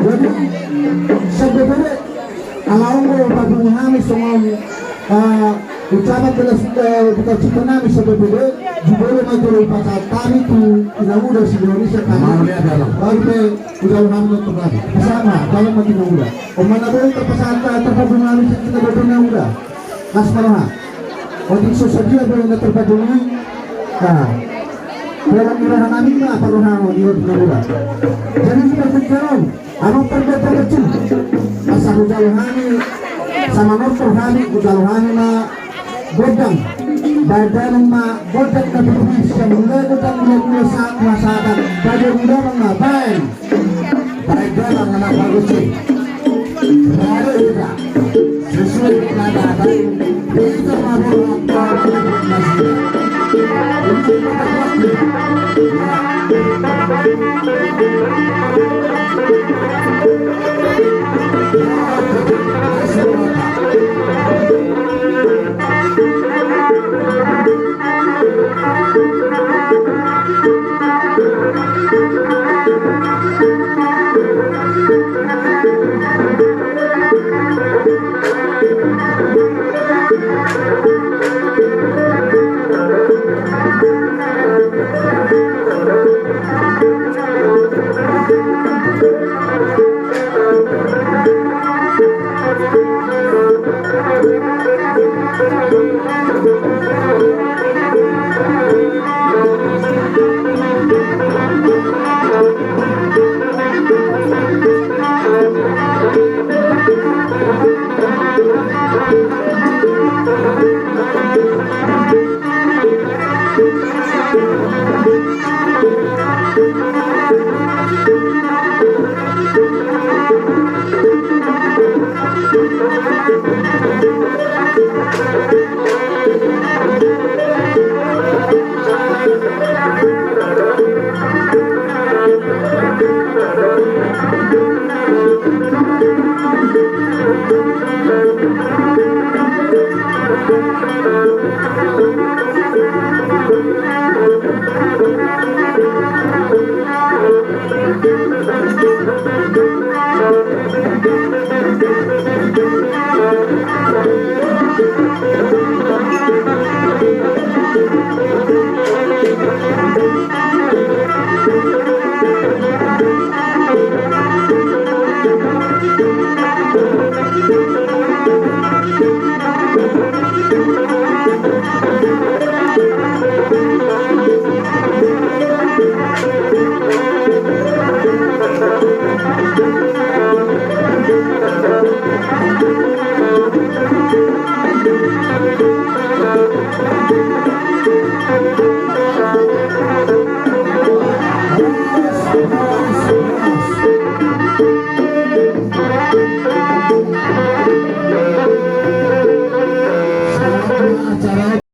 Jadi sebetulnya kalau mau pagungahami semua ucapan kita cita nami sebetulnya juga mau pasal kami tu tidak mudah si Indonesia kami baru udah hamil kembali bersama kalau mau tidak mudah mana boleh terpasal terpagungahami kita berbeda mudah nasmarah untuk sesaji boleh terpagungahami dalam irahan kami mah perlu nama dia tidak mudah jadi kita berjalan apa perbedaan kecil asal ujalhani sama nortor hani ujalhani na godang badan ma godang na Indonesia mulai godang mulai saat masyarakat badan muda ma baik badan anak bagus sih baru juga sesuai dengan data kita mau apa masih untuk